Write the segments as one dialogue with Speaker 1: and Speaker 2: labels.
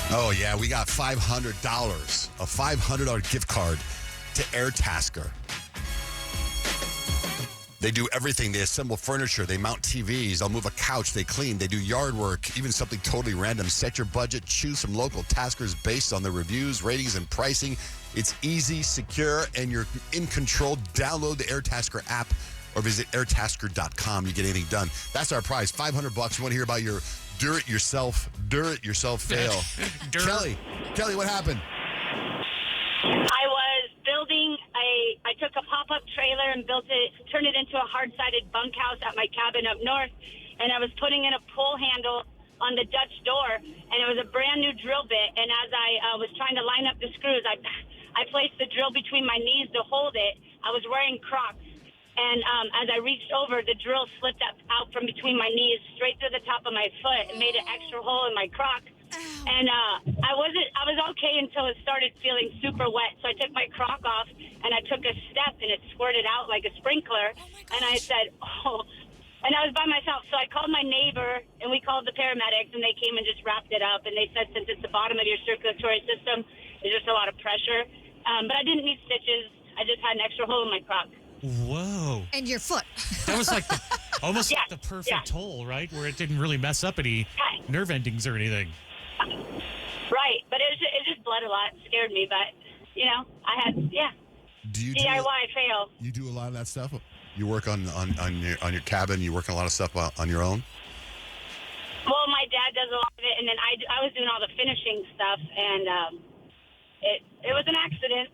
Speaker 1: Oh, yeah, we got $500, a $500 gift card to Airtasker. They do everything. They assemble furniture. They mount TVs. They'll move a couch. They clean. They do yard work, even something totally random. Set your budget. Choose some local taskers based on the reviews, ratings, and pricing. It's easy, secure, and you're in control. Download the Airtasker app or visit airtasker.com. You get anything done. That's our prize, $500. We want to hear about your do-it-yourself fail. Kelly, what happened?
Speaker 2: I was building I took a pop-up trailer and turned it into a hard-sided bunkhouse at my cabin up north, and I was putting in a pull handle on the Dutch door, and it was a brand new drill bit, and as I was trying to line up the screws, I placed the drill between my knees to hold it. I was wearing Crocs, and as I reached over, the drill slipped out from between my knees straight through the top of my foot and made an extra hole in my Croc. And I was okay until it started feeling super wet. So I took my Croc off and I took a step and it squirted out like a sprinkler. And I said, oh, and I was by myself. So I called my neighbor and we called the paramedics and they came and just wrapped it up. And they said, since it's the bottom of your circulatory system, there's just a lot of pressure. But I didn't need stitches. I just had an extra hole in my Croc.
Speaker 3: Whoa.
Speaker 4: And your foot.
Speaker 3: That was like almost like the perfect hole, right? Where it didn't really mess up any nerve endings or anything.
Speaker 2: Right, but it just bled a lot. It scared me, but, I had,
Speaker 1: Do you
Speaker 2: DIY fail.
Speaker 1: You do a lot of that stuff? You work on your cabin? You work on a lot of stuff on your own?
Speaker 2: Well, my dad does a lot of it, and then I was doing all the finishing stuff, and it was an accident.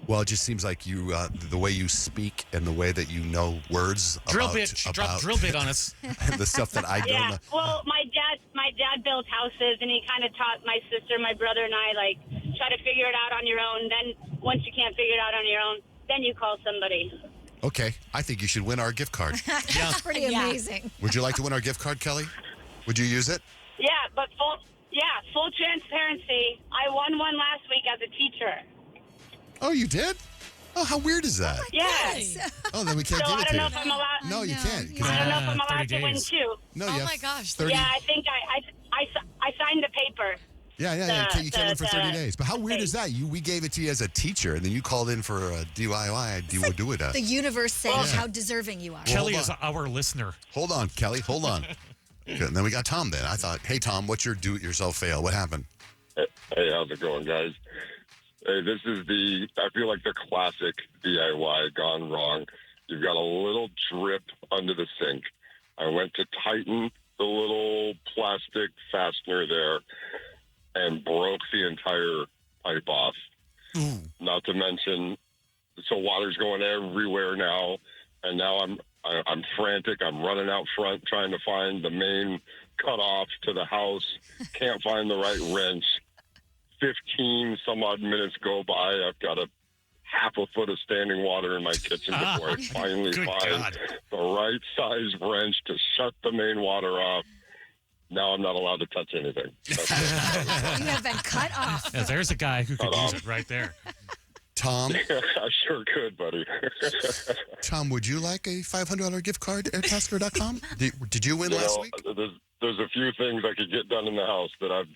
Speaker 1: Well, it just seems like you, the way you speak and the way that you know words
Speaker 3: drill bit. She dropped drill bit on us.
Speaker 1: The stuff that I don't know.
Speaker 2: Well, my dad built houses, and he kind of taught my sister, my brother, and I, try to figure it out on your own. Then once you can't figure it out on your own, then you call somebody.
Speaker 1: Okay, I think you should win our gift card.
Speaker 4: That's pretty amazing.
Speaker 1: Would you like to win our gift card, Kelly? Would you use it?
Speaker 2: Yeah, but full transparency. I won one last week as a teacher.
Speaker 1: Oh, you did? Oh, how weird is that?
Speaker 2: Yes.
Speaker 1: Oh, then we can't give it to you.
Speaker 2: I don't know if I'm allowed.
Speaker 1: No, you can't.
Speaker 2: I don't know if I'm allowed
Speaker 3: 30
Speaker 2: to win
Speaker 3: days.
Speaker 2: two.
Speaker 1: No,
Speaker 4: Oh
Speaker 1: you
Speaker 4: my
Speaker 1: have
Speaker 4: gosh.
Speaker 1: 30.
Speaker 2: Yeah, I think I signed the paper.
Speaker 1: Yeah. You can't win for 30 days. But how weird is that? We gave it to you as a teacher, and then you called in for a DIY. Do it.
Speaker 4: The universe saying how deserving you are.
Speaker 3: Kelly is our listener.
Speaker 1: Hold on, Kelly. Hold on. Good. And then we got Tom then. I thought, hey, Tom, what's your do-it-yourself fail? What happened?
Speaker 5: Hey, how's it going, guys? Hey, this is I feel like the classic DIY gone wrong. You've got a little drip under the sink. I went to tighten the little plastic fastener there and broke the entire pipe off.
Speaker 1: Ooh.
Speaker 5: Not to mention, so water's going everywhere now, and now I'm frantic. I'm running out front trying to find the main cutoff to the house. Can't find the right wrench. 15 some odd minutes go by. I've got a half a foot of standing water in my kitchen before I finally find the right size wrench to shut the main water off. Now I'm not allowed to touch anything.
Speaker 4: You have been cut off.
Speaker 3: Yeah, there's a guy who could use it right there.
Speaker 1: Tom?
Speaker 5: I sure could, buddy.
Speaker 1: Tom, would you like a $500 gift card to airtasker.com? Did you win last week?
Speaker 5: There's a few things I could get done in the house that I've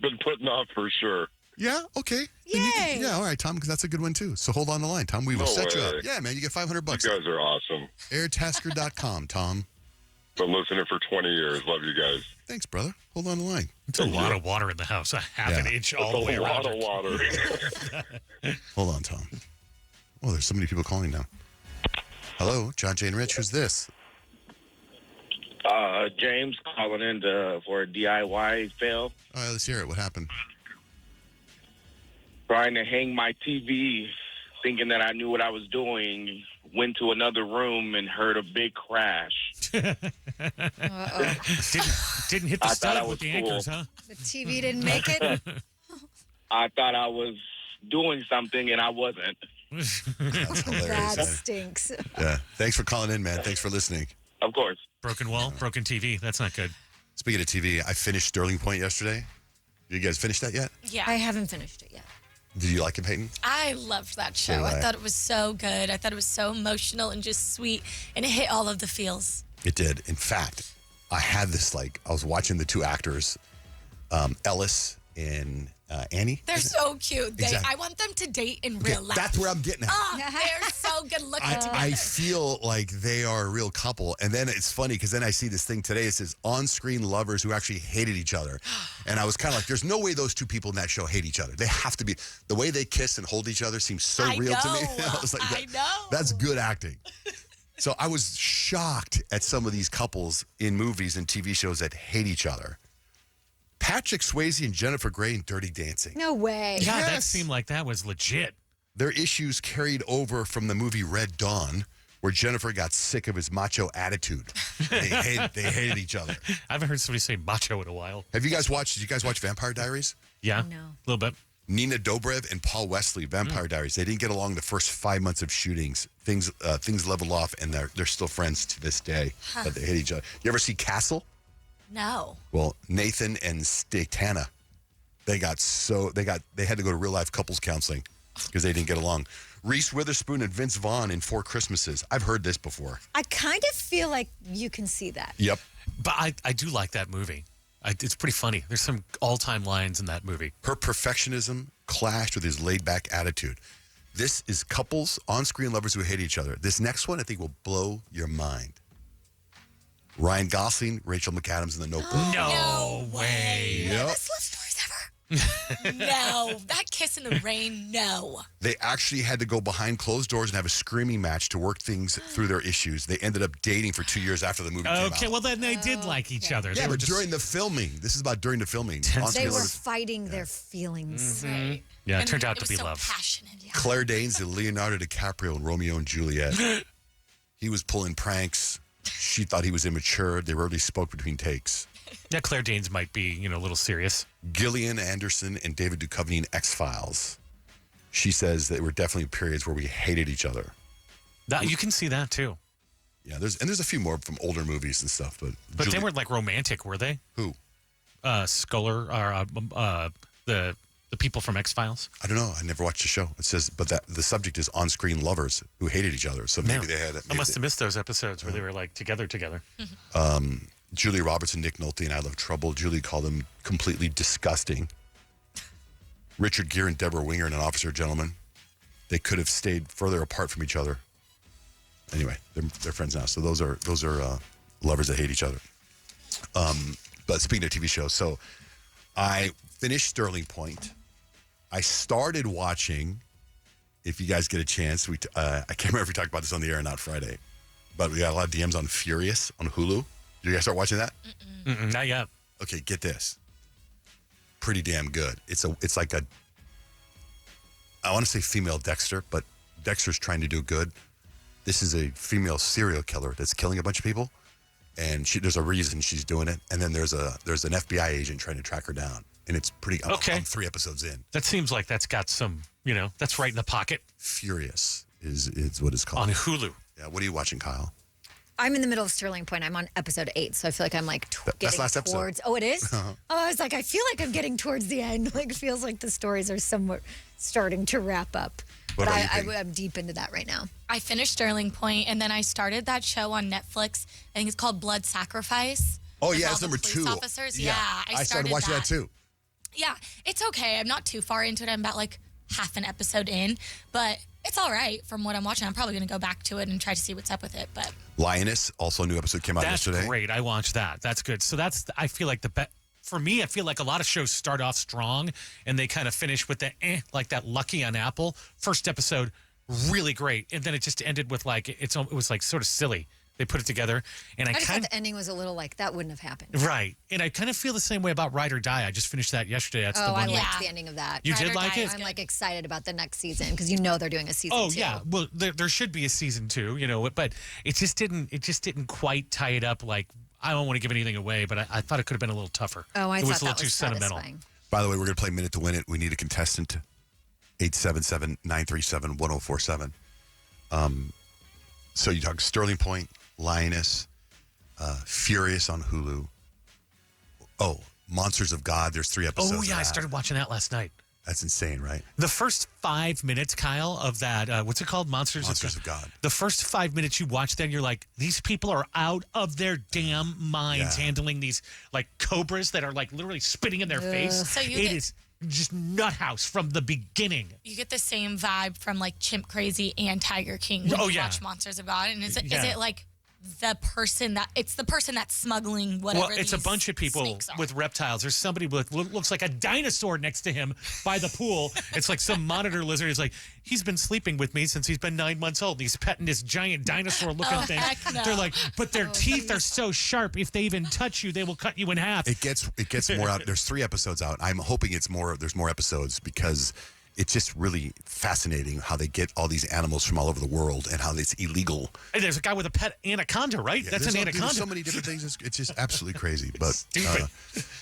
Speaker 5: been putting off for sure.
Speaker 1: Yeah, okay.
Speaker 4: Yay!
Speaker 1: All right, Tom, because that's a good one, too. So hold on the line, Tom. We will set you up. Yeah, man, you get $500.
Speaker 5: You guys are awesome.
Speaker 1: Airtasker.com, Tom.
Speaker 5: Been listening for 20 years. Love you guys.
Speaker 1: Thanks, brother. Hold on the line.
Speaker 3: It's a lot of water in the house. A half an inch all the way around.
Speaker 5: A lot of water.
Speaker 1: Hold on, Tom. Oh, there's so many people calling now. Hello, John, Jane, Rich. Who's this?
Speaker 6: James calling in for a DIY fail.
Speaker 1: All right, let's hear it. What happened?
Speaker 6: Trying to hang my TV, thinking that I knew what I was doing, went to another room and heard a big crash.
Speaker 3: Didn't hit the
Speaker 6: I thought I
Speaker 3: stud
Speaker 6: was
Speaker 3: with the
Speaker 6: cool.
Speaker 3: anchors, huh?
Speaker 4: The TV didn't make it.
Speaker 6: I thought I was doing something and I wasn't.
Speaker 1: That's hilarious.
Speaker 4: That
Speaker 1: man.
Speaker 4: stinks.
Speaker 1: Yeah. Thanks for calling in, man. Thanks for listening.
Speaker 6: Of course.
Speaker 3: Broken wall, broken TV. That's not good.
Speaker 1: Speaking of TV, I finished Sterling Point yesterday. You guys finished that yet?
Speaker 7: Yeah.
Speaker 4: I haven't finished it yet.
Speaker 1: Did you like it, Peyton?
Speaker 7: I loved that show.
Speaker 1: So did I.
Speaker 7: I thought it was so good. I thought it was so emotional and just sweet, and it hit all of the feels.
Speaker 1: It did. In fact, I had this, I was watching the two actors, Ellis and Annie.
Speaker 7: They're so cute.
Speaker 1: Exactly.
Speaker 7: I want them to date in
Speaker 1: Okay,
Speaker 7: real life.
Speaker 1: that's where I'm getting at.
Speaker 7: Oh, they're so good looking together.
Speaker 1: I feel like they are a real couple. And then it's funny because then I see this thing today. It says on-screen lovers who actually hated each other. And I was kind of like, there's no way those two people in that show hate each other. They have to be. The way they kiss and hold each other seems so real to me. I was like,
Speaker 7: I know.
Speaker 1: That's good acting. So I was shocked at some of these couples in movies and TV shows that hate each other. Patrick Swayze and Jennifer Grey in Dirty Dancing.
Speaker 4: No way.
Speaker 3: Yeah, that
Speaker 1: Yes.
Speaker 3: seemed like that was legit.
Speaker 1: Their issues carried over from the movie Red Dawn, where Jennifer got sick of his macho attitude. They hated each other.
Speaker 3: I haven't heard somebody say macho in a while.
Speaker 1: Did you guys watch Vampire Diaries?
Speaker 3: Yeah,
Speaker 4: No.
Speaker 3: a little bit.
Speaker 1: Nina Dobrev and Paul Wesley, Vampire Diaries. They didn't get along the first 5 months of shootings. Things leveled off, and they're still friends to this day. But they hate each other. You ever see Castle?
Speaker 7: No.
Speaker 1: Well, Nathan and Statana, they had to go to real life couples counseling because they didn't get along. Reese Witherspoon and Vince Vaughn in Four Christmases. I've heard this before.
Speaker 4: I kind of feel like you can see that.
Speaker 1: Yep.
Speaker 3: But I do like that movie. It's pretty funny. There's some all-time lines in that movie.
Speaker 1: Her perfectionism clashed with his laid-back attitude. This is couples, on-screen lovers who hate each other. This next one, I think, will blow your mind. Ryan Gosling, Rachel McAdams in The Notebook.
Speaker 3: No way.
Speaker 1: Yep.
Speaker 7: Best love stories ever. No. That kiss in the rain, no.
Speaker 1: They actually had to go behind closed doors and have a screaming match to work things through their issues. They ended up dating for 2 years after the movie came out.
Speaker 3: Okay, well then they did like each other.
Speaker 1: Yeah,
Speaker 3: They were
Speaker 1: but
Speaker 3: just-
Speaker 1: during the filming. This is about during the filming.
Speaker 3: Tense.
Speaker 1: On-screen
Speaker 4: They were
Speaker 1: lovers.
Speaker 4: fighting their feelings.
Speaker 7: Right.
Speaker 3: Yeah, it
Speaker 7: And
Speaker 3: turned out
Speaker 7: it
Speaker 3: to
Speaker 7: was
Speaker 3: be
Speaker 7: so
Speaker 3: love.
Speaker 7: passionate.
Speaker 1: Claire Danes and Leonardo DiCaprio in Romeo and Juliet. He was pulling pranks. She thought he was immature. They rarely spoke between takes.
Speaker 3: Yeah, Claire Danes might be, a little serious.
Speaker 1: Gillian Anderson and David Duchovny in X-Files. She says there were definitely periods where we hated each other.
Speaker 3: You can see that too.
Speaker 1: Yeah, there's a few more from older movies and stuff, but
Speaker 3: But
Speaker 1: Julie-
Speaker 3: they weren't like romantic, were they?
Speaker 1: who?
Speaker 3: Sculler or the people from X-Files?
Speaker 1: I don't know. I never watched the show. It says, but that the subject is on-screen lovers who hated each other. So maybe
Speaker 3: Man,
Speaker 1: they had.
Speaker 3: I must have missed those episodes where they were like together.
Speaker 1: Julie Roberts and Nick Nolte and I Love Trouble. Julie called them completely disgusting. Richard Gere and Deborah Winger in An Officer Gentleman. They could have stayed further apart from each other. Anyway, they're friends now. So those are lovers that hate each other. But speaking of TV shows, so I finished Sterling Point. I started watching. If you guys get a chance, I can't remember if we talked about this on the air or not Friday, but we got a lot of DMs on Furious on Hulu. Did you guys start watching that?
Speaker 3: Mm-mm, not yet.
Speaker 1: Okay, get this. Pretty damn good. It's like a, I want to say female Dexter, but Dexter's trying to do good. This is a female serial killer that's killing a bunch of people, and there's a reason she's doing it. And then there's an FBI agent trying to track her down, and it's pretty.
Speaker 3: Okay.
Speaker 1: I'm 3 episodes in.
Speaker 3: That seems like that's got some, that's right in the pocket
Speaker 1: Furious is what it's called.
Speaker 3: on Hulu.
Speaker 1: Yeah. What are you watching, Kyle?
Speaker 4: I'm in the middle of Sterling Point. I'm on episode 8, so I feel like I'm like
Speaker 1: That's
Speaker 4: getting
Speaker 1: last episode.
Speaker 4: towards. Oh, it is? Oh, I was like, I feel like I'm getting towards the end. Like, it feels like the stories are somewhat starting to wrap up.
Speaker 1: What
Speaker 4: But
Speaker 1: about you, Peyton?
Speaker 4: I'm deep into that right now.
Speaker 7: I finished Sterling Point, and then I started that show on Netflix. I think it's called Blood Sacrifice.
Speaker 1: Oh
Speaker 7: with
Speaker 1: yeah,
Speaker 7: all
Speaker 1: it's
Speaker 7: the
Speaker 1: number
Speaker 7: police
Speaker 1: 2.
Speaker 7: Officers. Yeah,
Speaker 1: I started watching that too.
Speaker 7: Yeah, it's okay. I'm not too far into it. I'm about like half an episode in, but it's all right from what I'm watching. I'm probably going to go back to it and try to see what's up with it. But
Speaker 1: Lioness, also a new episode came out
Speaker 3: That's
Speaker 1: yesterday.
Speaker 3: great. I watched that. That's good. So I feel like for me, I feel like a lot of shows start off strong and they kind of finish with like that Lucky on Apple. First episode, really great. And then it just ended with like, it was like sort of silly. They put it together and
Speaker 4: I just thought the ending was a little like, that wouldn't have happened.
Speaker 3: Right. And I kind of feel the same way about Ride or Die. I just finished that yesterday. That's the
Speaker 4: Oh, I
Speaker 3: one.
Speaker 4: liked
Speaker 7: Yeah.
Speaker 4: the ending of that.
Speaker 3: You
Speaker 7: Ride
Speaker 3: did
Speaker 7: or
Speaker 3: like
Speaker 7: Die
Speaker 3: it?
Speaker 7: is
Speaker 4: I'm
Speaker 7: good.
Speaker 4: like excited about the next season because they're doing a season 2.
Speaker 3: Oh yeah, well there should be a season 2, but it just didn't quite tie it up. Like I don't want to give anything away, but I thought it could have been a little tougher.
Speaker 4: Oh, I
Speaker 3: it
Speaker 4: thought
Speaker 3: was a little
Speaker 4: that
Speaker 3: too
Speaker 4: was
Speaker 3: sentimental.
Speaker 4: satisfying.
Speaker 1: By the way, we're going to play Minute to Win It. We need a contestant. 877-937-1047. So you talk Sterling Point, Lioness, Furious on Hulu. Oh, Monsters of God. There's 3 episodes.
Speaker 3: Oh yeah,
Speaker 1: of
Speaker 3: I
Speaker 1: that.
Speaker 3: started watching that last night.
Speaker 1: That's insane, right?
Speaker 3: The first 5 minutes, Kyle, of that, what's it called? Monsters
Speaker 1: of God.
Speaker 3: The first 5 minutes you watch, then you're like, these people are out of their damn minds handling these like cobras that are like literally spitting in their face.
Speaker 7: So
Speaker 3: It is just nut house from the beginning.
Speaker 7: You get the same vibe from like Chimp Crazy and Tiger King when you watch Monsters of God. And is it like the person that's smuggling whatever?
Speaker 3: Well, it's a bunch of people with reptiles. There's somebody with looks like a dinosaur next to him by the pool. It's like some monitor lizard. He's like, he's been sleeping with me since he's been 9 months old. And he's petting this giant dinosaur looking thing.
Speaker 7: Heck no.
Speaker 3: They're like, but their teeth are so sharp. If they even touch you, they will cut you in half.
Speaker 1: It gets more out. There's 3 episodes out. I'm hoping there's more episodes because it's just really fascinating how they get all these animals from all over the world and how it's illegal.
Speaker 3: Hey, there's a guy with a pet anaconda, right?
Speaker 1: Yeah,
Speaker 3: That's an anaconda.
Speaker 1: There's so many different things. It's just absolutely crazy. But
Speaker 3: Stupid.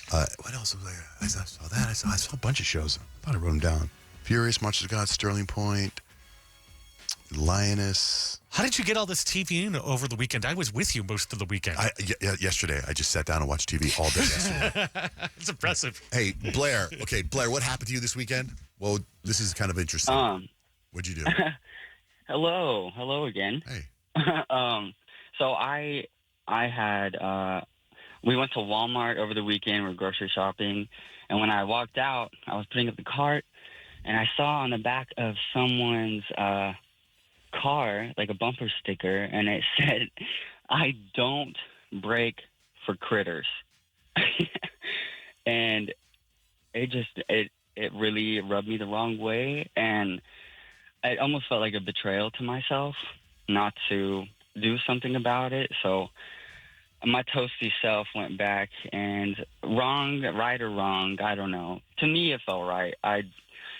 Speaker 1: what else was there? I saw that. I saw a bunch of shows. I thought I wrote them down. Furious, Monsters of God, Sterling Point, Lioness.
Speaker 3: How did you get all this TV in over the weekend? I was with you most of the weekend.
Speaker 1: Yesterday, I just sat down and watched TV all day yesterday.
Speaker 3: It's impressive.
Speaker 1: Hey, Blair. Okay, Blair, what happened to you this weekend? Well, this is kind of interesting. What'd you do?
Speaker 8: Hello again.
Speaker 1: Hey.
Speaker 8: So I had we went to Walmart over the weekend. We were grocery shopping, and when I walked out, I was putting up the cart, and I saw on the back of someone's car like a bumper sticker, and it said, "I don't break for critters," and it really rubbed me the wrong way, and it almost felt like a betrayal to myself not to do something about it. So my toasty self went back, and right or wrong, I don't know. To me, it felt right. I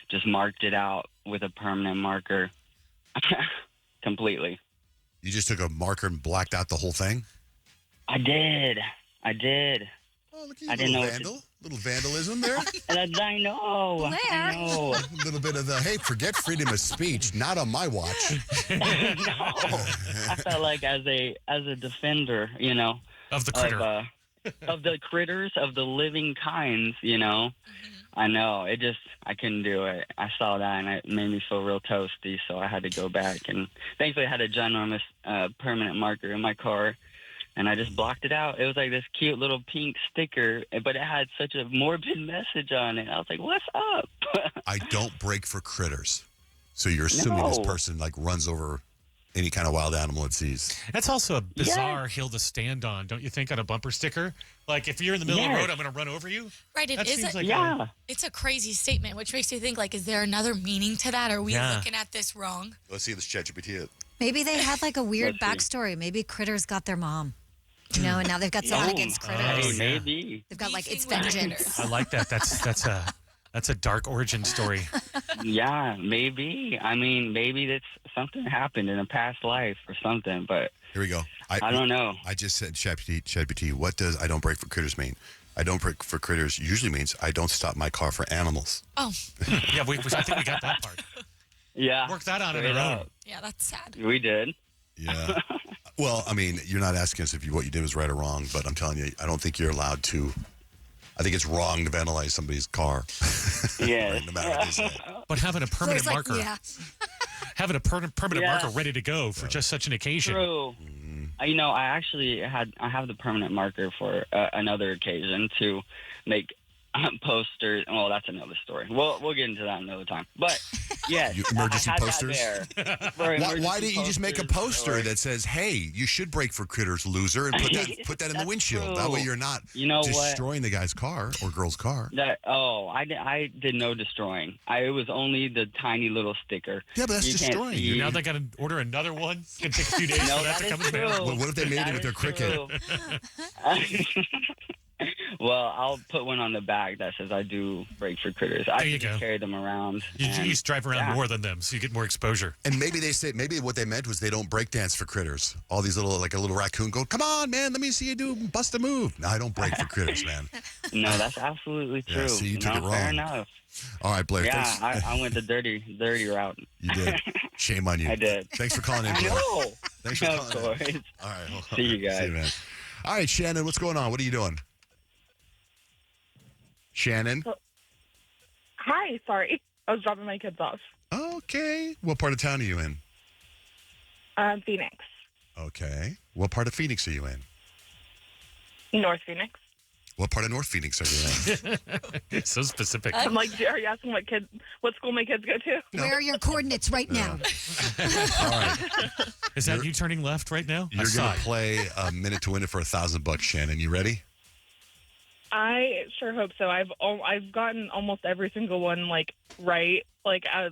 Speaker 8: just marked it out with a permanent marker completely.
Speaker 1: You just took a marker and blacked out the whole thing?
Speaker 8: I did.
Speaker 1: Oh, look at you,
Speaker 8: I didn't know
Speaker 1: little vandalism there.
Speaker 8: I know.
Speaker 4: Blair.
Speaker 8: I know.
Speaker 1: A little bit of the, hey, forget freedom of speech. Not on my watch.
Speaker 8: No. I felt like as a defender,
Speaker 3: Of the critter.
Speaker 8: of the critters, of the living kinds, I know. I couldn't do it. I saw that, and it made me feel real toasty, so I had to go back. And thankfully, I had a ginormous permanent marker in my car, and I just blocked it out. It was like this cute little pink sticker, but it had such a morbid message on it. I was like, what's up?
Speaker 1: I don't break for critters. So you're assuming this person runs over any kind of wild animal it sees.
Speaker 3: That's also a bizarre hill to stand on, don't you think, on a bumper sticker? Like, if you're in the middle of the road, I'm going to run over you?
Speaker 7: Right, it's a crazy statement, which makes you think, is there another meaning to that? Are we looking at this wrong?
Speaker 1: Let's see this ChatGPT.
Speaker 4: Maybe they had a weird backstory. Maybe critters got their mom. And now they've got something against critters.
Speaker 8: Maybe.
Speaker 4: They've got it's vengeance.
Speaker 3: I like that. That's a dark origin story.
Speaker 8: Yeah, maybe. I mean, maybe that's something happened in a past life or something, but
Speaker 1: here we go.
Speaker 8: I don't know.
Speaker 1: I just said ChatGPT, what does I don't break for critters mean? I don't break for critters usually means I don't stop my car for animals.
Speaker 7: Oh.
Speaker 3: Yeah, I think we got that part.
Speaker 8: Yeah.
Speaker 3: Work that on our own.
Speaker 7: Yeah, that's sad.
Speaker 8: We did.
Speaker 1: Yeah. Well, I mean, you're not asking us if what you did was right or wrong, but I'm telling you, I don't think you're allowed to. I think it's wrong to vandalize somebody's car.
Speaker 8: Yeah.
Speaker 1: Right, no matter what they say.
Speaker 3: But having a permanent marker, having a permanent
Speaker 8: Yeah.
Speaker 3: marker ready to go for just such an occasion.
Speaker 8: True. I actually have the permanent marker for another occasion to make posters. Well, that's another story. We'll get into that another time. But yes,
Speaker 1: emergency
Speaker 8: I had
Speaker 1: posters?
Speaker 8: That there.
Speaker 1: Why didn't you just make a poster that says, "Hey, you should break for critters, loser," and put that in the windshield?
Speaker 8: True.
Speaker 1: That way, you're not destroying the guy's car or girl's car.
Speaker 8: I did no destroying. It was only the tiny little sticker.
Speaker 1: Yeah, but that's destroying.
Speaker 3: You now they got to order another one. It's gonna take a few days for that to come in the mail.
Speaker 1: Well, what if they made it with their cricket?
Speaker 8: Well, I'll put one on the back that says I do break for critters. I just carry them around.
Speaker 3: You just drive around more than them, so you get more exposure.
Speaker 1: And maybe what they meant was they don't break dance for critters. All these little, like a little raccoon go, "Come on, man, let me see you bust a move." No, I don't break for critters, man.
Speaker 8: No, that's absolutely true.
Speaker 1: Yeah, see, you took it wrong.
Speaker 8: Fair enough.
Speaker 1: All right, Blair.
Speaker 8: Yeah,
Speaker 1: thanks.
Speaker 8: I went the dirty route.
Speaker 1: You did. Shame on you.
Speaker 8: I did.
Speaker 1: Thanks for calling in, Blair.
Speaker 8: No.
Speaker 1: Thanks for calling in. All right. Well,
Speaker 8: see you guys.
Speaker 1: See you, man. All right, Shannon, what's going on? What are you doing? Shannon?
Speaker 2: Hi.
Speaker 9: Hi, sorry. I was dropping my kids off.
Speaker 1: Okay. What part of town are you in?
Speaker 9: Phoenix.
Speaker 1: Okay. What part of Phoenix are you in?
Speaker 9: North Phoenix.
Speaker 1: What part of North Phoenix are you in?
Speaker 3: So specific.
Speaker 9: I'm like, are you asking what school my kids go to?
Speaker 4: Where are your coordinates right now?
Speaker 1: All right.
Speaker 3: Is that you turning left right now?
Speaker 1: You're going to play a minute to win it for $1,000, Shannon. You ready?
Speaker 9: I sure hope so. I've gotten almost every single one right, as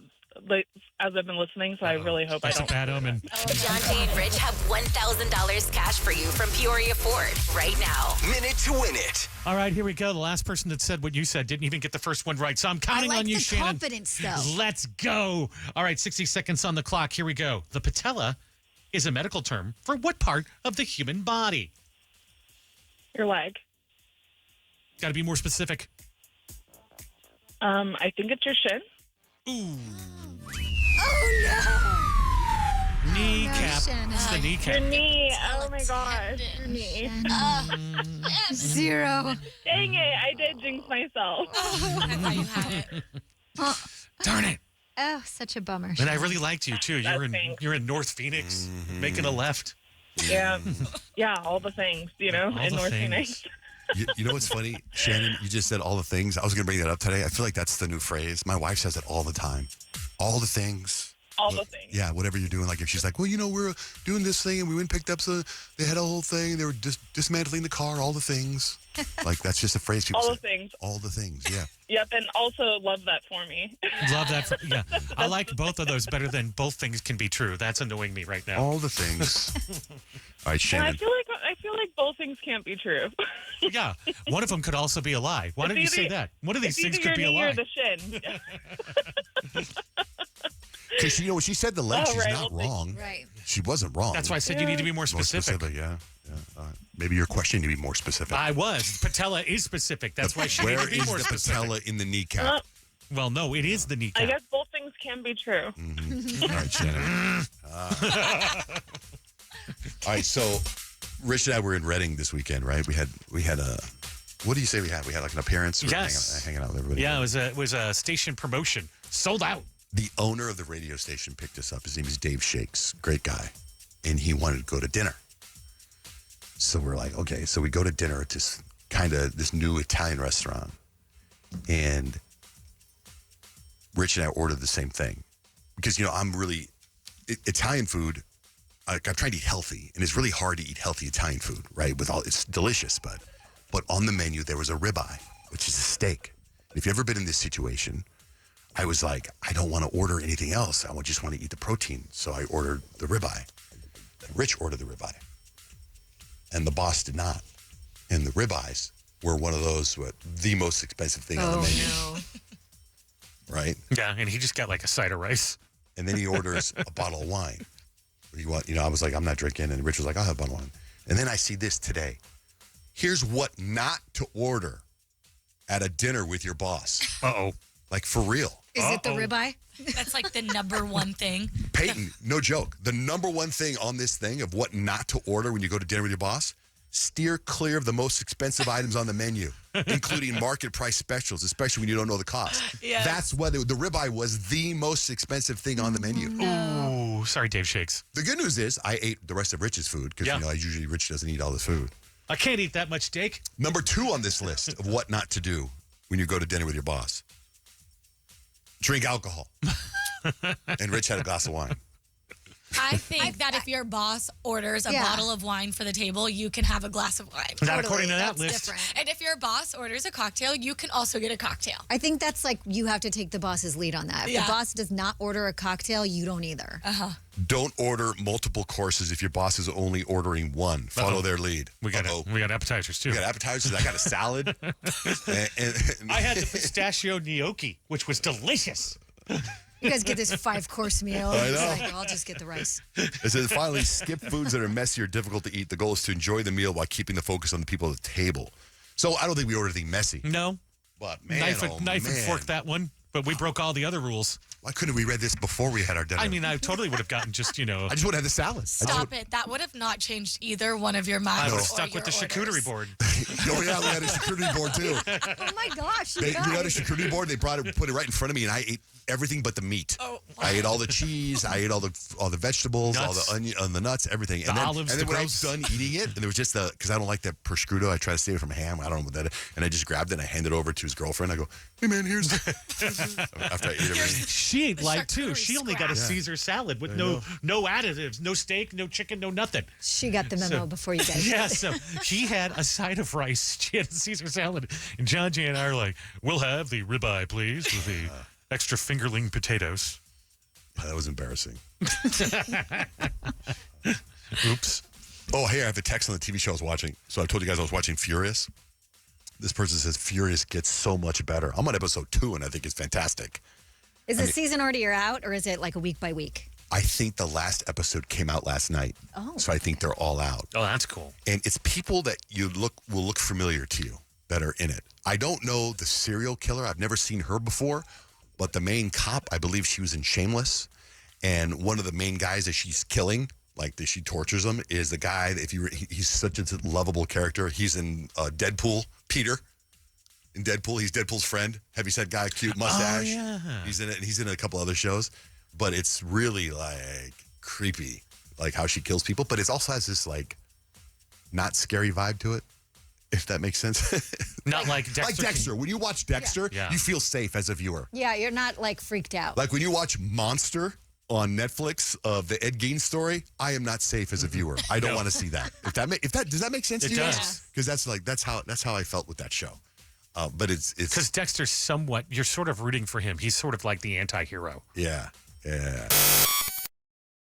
Speaker 9: I've been listening. So I really hope
Speaker 3: That's
Speaker 9: I don't.
Speaker 3: a bad omen.
Speaker 10: Dante and Rich have $1,000 cash for you from Peoria Ford right now.
Speaker 11: Minute to win it.
Speaker 3: All right, here we go. The last person that said what you said didn't even get the first one right. So I'm counting
Speaker 4: I like
Speaker 3: on you,
Speaker 4: the
Speaker 3: Shannon.
Speaker 4: confidence, though.
Speaker 3: Let's go. All right, 60 seconds on the clock. Here we go. The patella is a medical term for what part of the human body?
Speaker 9: Your leg.
Speaker 3: Got to be more specific.
Speaker 9: I think it's your shin.
Speaker 3: Ooh.
Speaker 4: Oh, no.
Speaker 3: Kneecap.
Speaker 4: Shannon.
Speaker 3: It's the kneecap.
Speaker 9: Your knee. Oh my gosh. Your knee.
Speaker 4: 0.
Speaker 9: Dang it! I did jinx myself.
Speaker 7: I thought you had it.
Speaker 3: Darn it.
Speaker 4: Oh, such a bummer.
Speaker 3: And I really liked you, too.
Speaker 9: Thanks.
Speaker 3: You're in North Phoenix, making a left.
Speaker 9: Yeah, all the things,
Speaker 3: All
Speaker 9: in
Speaker 3: the
Speaker 9: North
Speaker 3: things.
Speaker 9: Phoenix.
Speaker 1: You know what's funny, Shannon? You just said all the things. I was going to bring that up today. I feel like that's the new phrase. My wife says it all the time. All the things.
Speaker 9: All the things.
Speaker 1: Yeah, whatever you're doing. Like if she's like, well, we're doing this thing and we went and picked up, so they had a whole thing. They were dismantling the car, all the things. Like that's just a phrase people
Speaker 9: All
Speaker 1: say.
Speaker 9: the things.
Speaker 1: All the things, yeah.
Speaker 9: Yep, and also love that for me.
Speaker 3: Love that. Yeah. I like both of those better than both things can be true. That's annoying me right now.
Speaker 1: All the things. All right,
Speaker 9: And
Speaker 1: Shannon.
Speaker 9: I feel like both things can't be true.
Speaker 3: Yeah. One of them could also be a lie. Why don't you say that? One of these
Speaker 9: It's
Speaker 3: things
Speaker 9: either
Speaker 3: could be
Speaker 9: your
Speaker 3: a
Speaker 9: knee or
Speaker 3: lie.
Speaker 9: the shin.
Speaker 1: Because when she said the leg, she's
Speaker 9: right,
Speaker 1: not
Speaker 9: well,
Speaker 1: wrong.
Speaker 4: Right.
Speaker 1: She wasn't wrong.
Speaker 3: That's why I said you need to be more
Speaker 1: More
Speaker 3: specific.
Speaker 1: yeah. All right. Maybe your question need to be more specific.
Speaker 3: I was. Patella is specific. That's why she
Speaker 1: Where
Speaker 3: needs to be
Speaker 1: is
Speaker 3: more
Speaker 1: the
Speaker 3: specific.
Speaker 1: patella in the kneecap?
Speaker 9: Well,
Speaker 3: Well, no, it is the kneecap.
Speaker 9: I guess both things can be true.
Speaker 1: All right, Shannon. All right, so Rich and I were in Reading this weekend, right? We had a. What do you say we had? We had like an appearance. We were
Speaker 3: Yes.
Speaker 1: hanging out with everybody.
Speaker 3: Yeah, it was a station promotion. Sold out.
Speaker 1: The owner of the radio station picked us up. His name is Dave Shakes. Great guy. And he wanted to go to dinner. So we're like, okay. So we go to dinner at this new Italian restaurant. And Rich and I ordered the same thing. Because, I'm really, Italian food, I'm trying to eat healthy. And it's really hard to eat healthy Italian food, right? It's delicious, but on the menu, there was a ribeye, which is a steak. If you've ever been in this situation, I was like, I don't want to order anything else. I just want to eat the protein. So I ordered the ribeye. Rich ordered the ribeye. And the boss did not. And the ribeyes were one of those, the most expensive thing on the menu.
Speaker 4: No.
Speaker 1: Right?
Speaker 3: Yeah, and he just got like a side of rice.
Speaker 1: And then he orders a bottle of wine. What do you want? I was like, I'm not drinking. And Rich was like, I'll have a bottle of wine. And then I see this today. Here's what not to order at a dinner with your boss.
Speaker 3: Uh-oh.
Speaker 1: Like for real.
Speaker 4: Is it the ribeye?
Speaker 7: That's like the number one thing.
Speaker 1: Peyton, no joke. The number one thing on this thing of what not to order when you go to dinner with your boss, steer clear of the most expensive items on the menu, including market price specials, especially when you don't know the cost.
Speaker 7: Yes.
Speaker 1: That's why the ribeye was the most expensive thing on the menu.
Speaker 3: Ooh, sorry, Dave Shakes.
Speaker 1: The good news is I ate the rest of Rich's food because, Rich doesn't eat all this food.
Speaker 3: I can't eat that much steak.
Speaker 1: Number 2 on this list of what not to do when you go to dinner with your boss. Drink alcohol. And Rich had a glass of wine.
Speaker 7: I think that if your boss orders a bottle of wine for the table, you can have a glass of wine.
Speaker 3: Not according to that
Speaker 4: That's
Speaker 3: list.
Speaker 4: different.
Speaker 7: And if your boss orders a cocktail, you can also get a cocktail.
Speaker 4: I think that's like you have to take the boss's lead on that. If
Speaker 7: Yeah.
Speaker 4: the boss does not order a cocktail, you don't either.
Speaker 1: Don't order multiple courses if your boss is only ordering one. Follow their lead.
Speaker 3: We got appetizers too.
Speaker 1: We got appetizers. I got a salad. and
Speaker 3: I had the pistachio gnocchi, which was delicious.
Speaker 4: You guys get this 5-course meal.
Speaker 1: I
Speaker 4: It's
Speaker 1: know.
Speaker 4: like, I'll just get the rice.
Speaker 1: It says, finally, skip foods that are messy or difficult to eat. The goal is to enjoy the meal while keeping the focus on the people at the table. So I don't think we ordered anything messy.
Speaker 3: No.
Speaker 1: But man,
Speaker 3: Knife
Speaker 1: oh,
Speaker 3: and
Speaker 1: man.
Speaker 3: fork that one. But we broke all the other rules.
Speaker 1: Why couldn't we read this before we had our dinner?
Speaker 3: I mean, I totally would have gotten just,
Speaker 1: I just would have had the salad.
Speaker 7: Stop it. That would have not changed either one of your minds.
Speaker 3: I would have
Speaker 7: or
Speaker 3: stuck with the
Speaker 7: your
Speaker 3: charcuterie
Speaker 7: orders.
Speaker 3: board.
Speaker 1: Oh, yeah, we had a charcuterie board, too.
Speaker 4: Oh my gosh.
Speaker 1: We had a charcuterie board. They put it right in front of me, and I ate everything but the meat.
Speaker 7: Oh,
Speaker 1: I ate all the cheese. I ate all the vegetables, all
Speaker 3: Nuts.
Speaker 1: the onion, the nuts, everything.
Speaker 3: The
Speaker 1: And then,
Speaker 3: olives,
Speaker 1: and then
Speaker 3: the
Speaker 1: when I was
Speaker 3: grapes.
Speaker 1: done eating it, and there was just because I don't like that prosciutto. I try to save it from ham. I don't know what that is. And I just grabbed it and I handed it over to his girlfriend. I go, hey, man, here's after I ate everything.
Speaker 3: She ate light too.
Speaker 7: charcuterie
Speaker 3: She only got a
Speaker 7: scraps.
Speaker 3: Caesar salad with no additives, no steak, no chicken, no nothing.
Speaker 4: She got the memo before you guys.
Speaker 3: Yeah, so he had a side of rice. She had a Caesar salad. And John Jay and I are like, we'll have the ribeye, please, with the extra fingerling potatoes.
Speaker 1: That was embarrassing.
Speaker 3: Oops.
Speaker 1: Oh, hey, I have a text on the TV show I was watching. So I told you guys I was watching Furious. This person says Furious gets so much better. I'm on episode 2, and I think it's fantastic.
Speaker 4: Is the season already out, or is it like a week by week?
Speaker 1: I think the last episode came out last night.
Speaker 4: Oh.
Speaker 1: So I think they're all out.
Speaker 3: Oh, that's cool.
Speaker 1: And it's people that will look familiar to you that are in it. I don't know the serial killer. I've never seen her before, but the main cop, I believe she was in Shameless. And one of the main guys that she's killing, like that she tortures him, is the guy that he's such a lovable character. He's in Deadpool, Peter. In Deadpool, he's Deadpool's friend, heavyset guy, cute mustache.
Speaker 3: Oh, yeah.
Speaker 1: He's in it, and he's in a couple other shows. But it's really like creepy, like how she kills people. But it also has this like not scary vibe to it, if that makes sense.
Speaker 3: Not like Dexter.
Speaker 1: Like Dexter. When you watch Dexter,
Speaker 3: Yeah.
Speaker 1: you feel safe as a viewer.
Speaker 4: Yeah, you're not like freaked out.
Speaker 1: Like when you watch Monster on Netflix of the Ed Gein story, I am not safe as a viewer. I don't
Speaker 3: No.
Speaker 1: want to see that. Does that make sense
Speaker 3: It
Speaker 1: to you
Speaker 3: does.
Speaker 1: guys? Because that's how I felt with that show. But it's
Speaker 3: Because Dexter's somewhat, you're sort of rooting for him. He's sort of like the anti-hero.
Speaker 1: yeah.